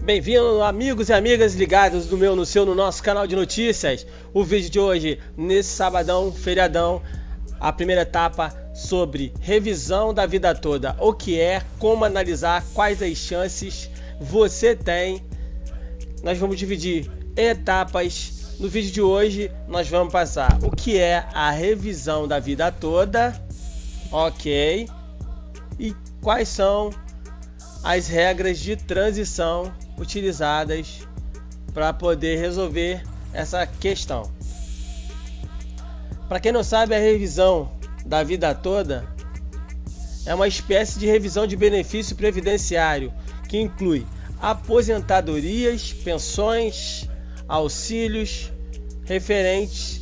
Bem-vindo, amigos e amigas ligados no nosso canal de notícias. O vídeo de hoje, nesse sabadão, feriadão, a primeira etapa sobre revisão da vida toda. O que é, como analisar, quais as chances você tem. Nós vamos dividir em etapas. No vídeo de hoje, nós vamos passar o que é a revisão da vida toda, ok? E quais são as regras de transição utilizadas para poder resolver essa questão. Para quem não sabe, a revisão da vida toda é uma espécie de revisão de benefício previdenciário que inclui aposentadorias, pensões, auxílios referentes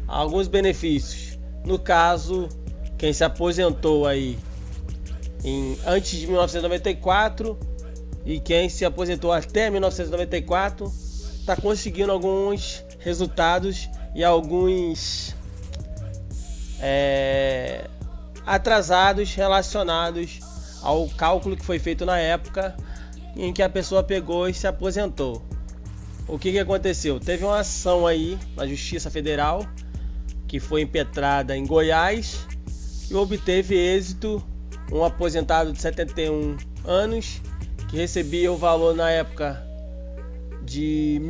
a alguns benefícios. No caso, quem se aposentou aí antes de 1994 e quem se aposentou até 1994 está conseguindo alguns resultados e alguns atrasados relacionados ao cálculo que foi feito na época em que a pessoa pegou e se aposentou. O que aconteceu? Teve uma ação aí na Justiça Federal que foi impetrada em Goiás e obteve êxito. Um aposentado de 71 anos que recebia o valor na época de R$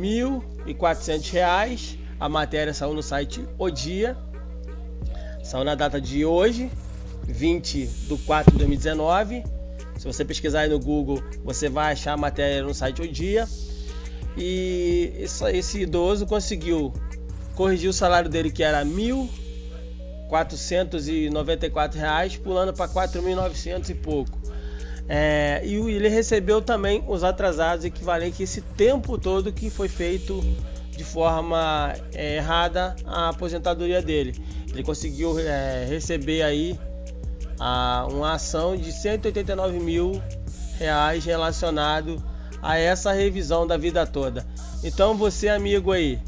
1.400. A matéria saiu no site O Dia, saiu na data de hoje, 20/4/2019. Se você pesquisar aí no Google, você vai achar a matéria no site O Dia. E esse idoso conseguiu corrigir o salário dele, que era R$ 1.494, pulando para 4.900 e pouco. E ele recebeu também os atrasados equivalentes a esse tempo todo que foi feito de forma errada a aposentadoria dele. Ele conseguiu receber aí uma ação de R$ 189 mil relacionado a essa revisão da vida toda. Então você, amigo aí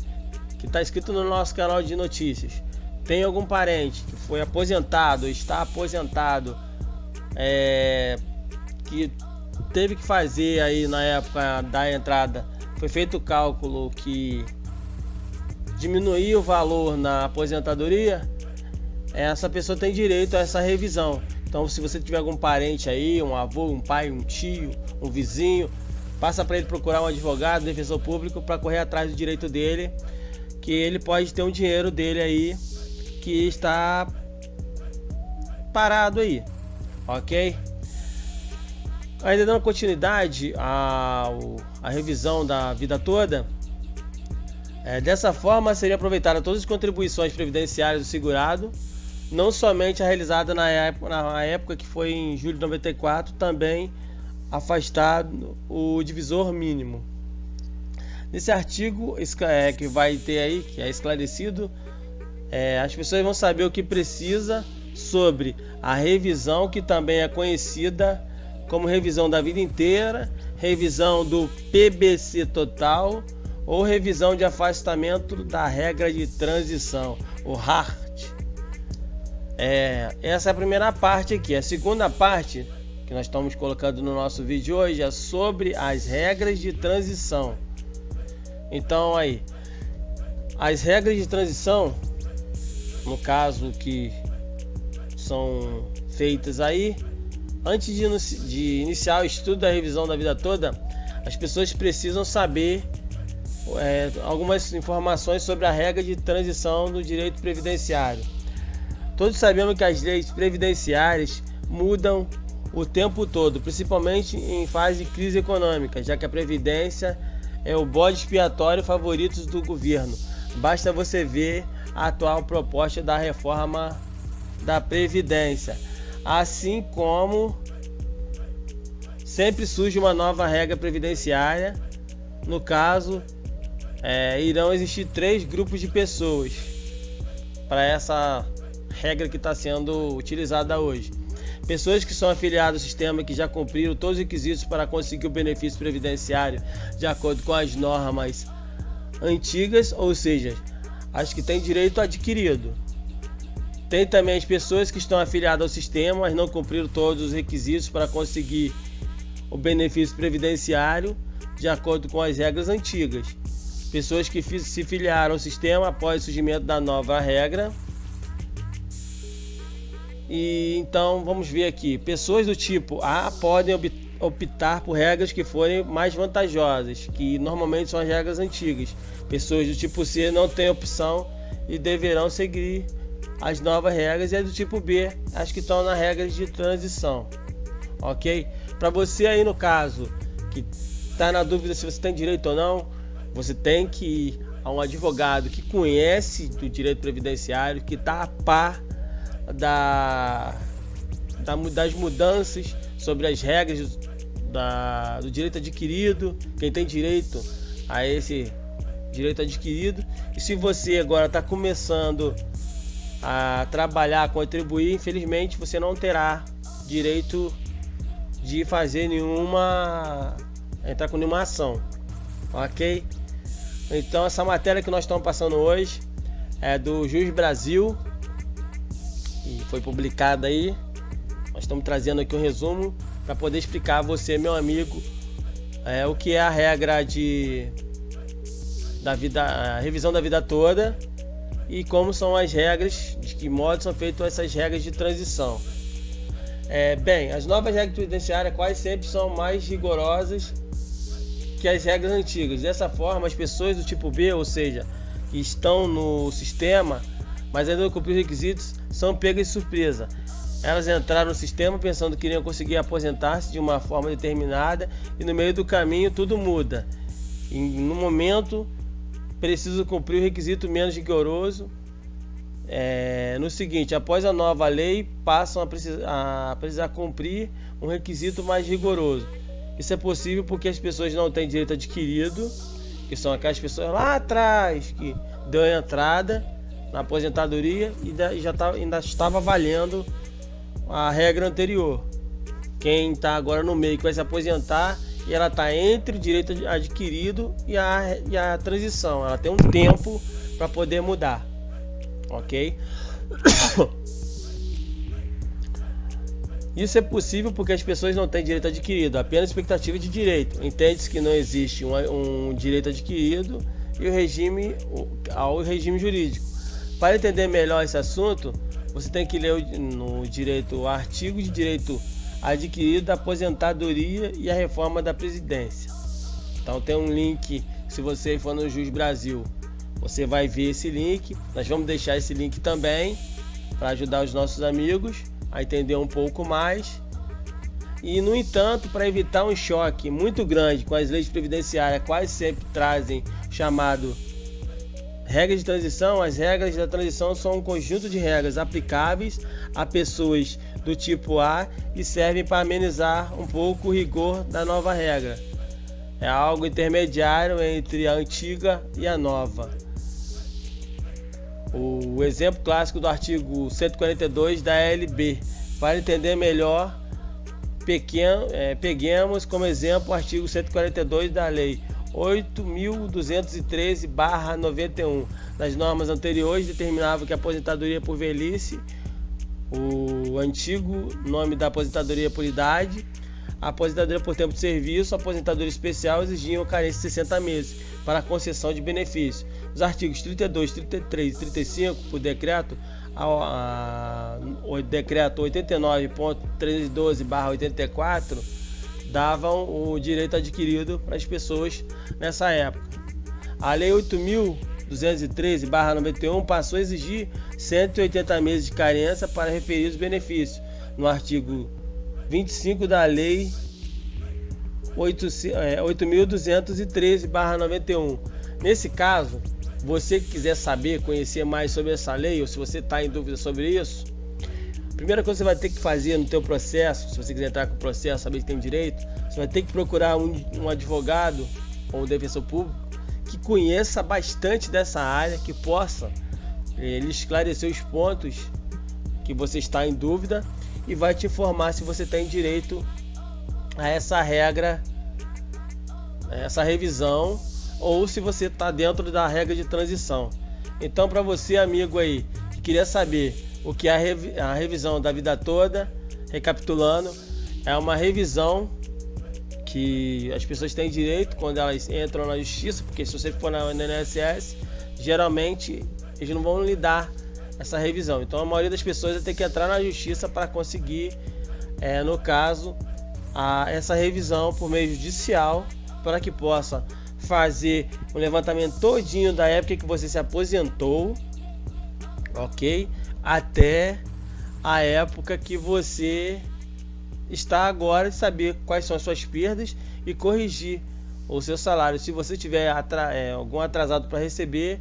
que está inscrito no nosso canal de notícias, tem algum parente que foi aposentado, está aposentado, que teve que fazer aí na época da entrada, foi feito o cálculo que diminuiu o valor na aposentadoria, essa pessoa tem direito a essa revisão. Então, se você tiver algum parente aí, um avô, um pai, um tio, um vizinho, passa para ele procurar um advogado, defensor público, para correr atrás do direito dele, que ele pode ter um dinheiro dele aí que está parado aí, ok? Ainda dando continuidade à revisão da vida toda, dessa forma seria aproveitada todas as contribuições previdenciárias do segurado, não somente a realizada na época que foi em julho de 94, também afastado o divisor mínimo. Nesse artigo que vai ter aí, que é esclarecido, as pessoas vão saber o que precisa sobre a revisão, que também é conhecida como revisão da vida inteira, revisão do PBC total ou revisão de afastamento da regra de transição, o RART. Essa é a primeira parte aqui. A segunda parte que nós estamos colocando no nosso vídeo hoje é sobre as regras de transição. Então aí, as regras de transição, no caso que são feitas aí, antes de iniciar o estudo da revisão da vida toda, as pessoas precisam saber algumas informações sobre a regra de transição do direito previdenciário. Todos sabemos que as leis previdenciárias mudam o tempo todo, principalmente em fase de crise econômica, já que a previdência é o bode expiatório favorito do governo. Basta você ver a atual proposta da reforma da Previdência, assim como sempre surge uma nova regra previdenciária. No caso, irão existir 3 grupos de pessoas para essa regra que está sendo utilizada hoje. Pessoas que são afiliadas ao sistema e que já cumpriram todos os requisitos para conseguir o benefício previdenciário de acordo com as normas antigas, ou seja, as que têm direito adquirido. Tem também as pessoas que estão afiliadas ao sistema, mas não cumpriram todos os requisitos para conseguir o benefício previdenciário. de acordo com as regras antigas. Pessoas que se filiaram ao sistema após o surgimento da nova regra. E então vamos ver aqui. Pessoas do tipo A podem optar por regras que forem mais vantajosas, que normalmente são as regras antigas. Pessoas do tipo C não têm opção e deverão seguir as novas regras, e as do tipo B, as que estão nas regras de transição. Ok? Para você aí no caso que está na dúvida se você tem direito ou não, você tem que ir a um advogado que conhece do direito previdenciário, que está a par das mudanças sobre as regras do direito adquirido, quem tem direito a esse direito adquirido. E se você agora está começando a trabalhar, a contribuir, infelizmente você não terá direito de fazer entrar com nenhuma ação, ok? Então essa matéria que nós estamos passando hoje é do Jus Brasil e foi publicada aí. Nós estamos trazendo aqui um resumo para poder explicar a você, meu amigo, o que é a regra a revisão da vida toda e como são as regras, de que modo são feitas essas regras de transição. Bem, as novas regras previdenciárias quase sempre são mais rigorosas que as regras antigas. Dessa forma, as pessoas do tipo B, ou seja, que estão no sistema, mas ainda não cumpriram os requisitos, são pegas de surpresa. Elas entraram no sistema pensando que iriam conseguir aposentar-se de uma forma determinada e no meio do caminho tudo muda. E no momento precisam cumprir o requisito menos rigoroso. No seguinte, após a nova lei, passam a precisar cumprir um requisito mais rigoroso. Isso é possível porque as pessoas não têm direito adquirido, que são aquelas pessoas lá atrás que deu a entrada na aposentadoria e ainda estava valendo a regra anterior. Quem está agora no meio que vai se aposentar, e ela está entre o direito adquirido e a transição. Ela tem um tempo para poder mudar, ok? Isso é possível porque as pessoas não têm direito adquirido, apenas expectativa de direito. Entende-se que não existe um direito adquirido e ao regime jurídico. Para entender melhor esse assunto, você tem que ler no direito o artigo de direito adquirido da aposentadoria e a reforma da Previdência. Então tem um link, se você for no Jus Brasil, você vai ver esse link. Nós vamos deixar esse link também para ajudar os nossos amigos a entender um pouco mais. E no entanto, para evitar um choque muito grande com as leis previdenciárias, quase sempre trazem chamado regra de transição. As regras da transição são um conjunto de regras aplicáveis a pessoas do tipo A e servem para amenizar um pouco o rigor da nova regra. É algo intermediário entre a antiga e a nova. O exemplo clássico do artigo 142 da LB. Para entender melhor, peguemos como exemplo o artigo 142 da Lei 8.213/91. Nas normas anteriores determinava que a aposentadoria por velhice, o antigo nome da aposentadoria por idade, a aposentadoria por tempo de serviço, a aposentadoria especial exigiam carência de 60 meses para a concessão de benefício. Os artigos 32, 33 e 35 por decreto, o decreto 89.312/84 davam o direito adquirido para as pessoas nessa época. A Lei 8.213/91 passou a exigir 180 meses de carência para referidos benefícios, no artigo 25 da Lei 8.213/91. Nesse caso, você que quiser conhecer mais sobre essa lei, ou se você está em dúvida sobre isso, a primeira coisa que você vai ter que fazer no teu processo, se você quiser entrar com o processo, saber que tem direito, você vai ter que procurar um advogado ou um defensor público que conheça bastante dessa área, que possa lhe esclarecer os pontos que você está em dúvida e vai te informar se você tem direito a essa regra, essa revisão, ou se você está dentro da regra de transição. Então, para você, amigo aí, que queria saber o que é a revisão da vida toda, recapitulando, é uma revisão que as pessoas têm direito quando elas entram na justiça, porque se você for no INSS, geralmente eles não vão lhe dar essa revisão. Então a maioria das pessoas vai ter que entrar na justiça para conseguir, no caso, essa revisão por meio judicial, para que possa fazer um levantamento todinho da época que você se aposentou, ok? Até a época que você está agora, de saber quais são as suas perdas e corrigir o seu salário. Se você tiver algum atrasado para receber,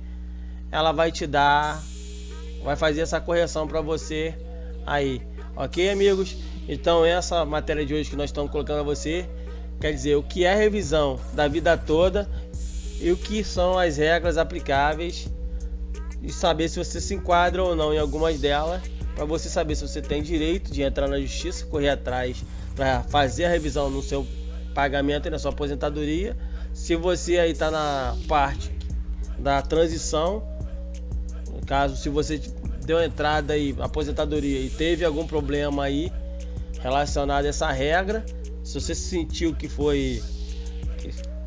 ela vai te dar, vai fazer essa correção para você aí, ok, amigos? Então essa matéria de hoje que nós estamos colocando a você, quer dizer, o que é revisão da vida toda e o que são as regras aplicáveis, e saber se você se enquadra ou não em algumas delas, para você saber se você tem direito de entrar na justiça, correr atrás para fazer a revisão no seu pagamento e na sua aposentadoria. Se você aí está na parte da transição, no caso, se você deu entrada aí na aposentadoria e teve algum problema aí relacionado a essa regra, se você sentiu que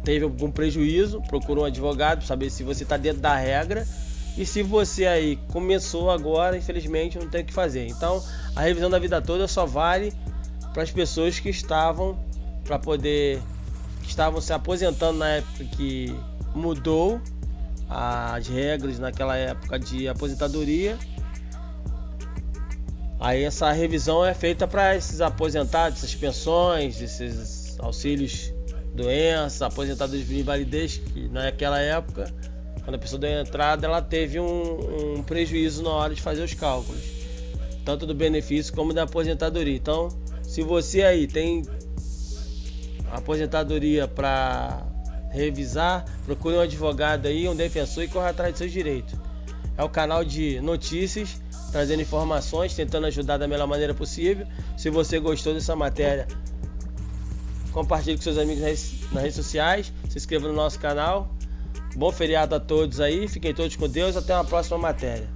teve algum prejuízo, procura um advogado para saber se você está dentro da regra. E se você aí começou agora, infelizmente não tem o que fazer. Então a revisão da vida toda só vale para as pessoas que estavam se aposentando na época que mudou as regras naquela época de aposentadoria. Aí essa revisão é feita para esses aposentados, essas pensões, esses auxílios doença, aposentadoria de invalidez, que naquela época, quando a pessoa deu entrada, ela teve um prejuízo na hora de fazer os cálculos, tanto do benefício como da aposentadoria. Então, se você aí tem aposentadoria para revisar, procure um advogado aí, um defensor, e corra atrás de seus direitos. É o canal de notícias, trazendo informações, tentando ajudar da melhor maneira possível. Se você gostou dessa matéria, compartilhe com seus amigos nas redes sociais, se inscreva no nosso canal. Bom feriado a todos aí, fiquem todos com Deus, até uma próxima matéria.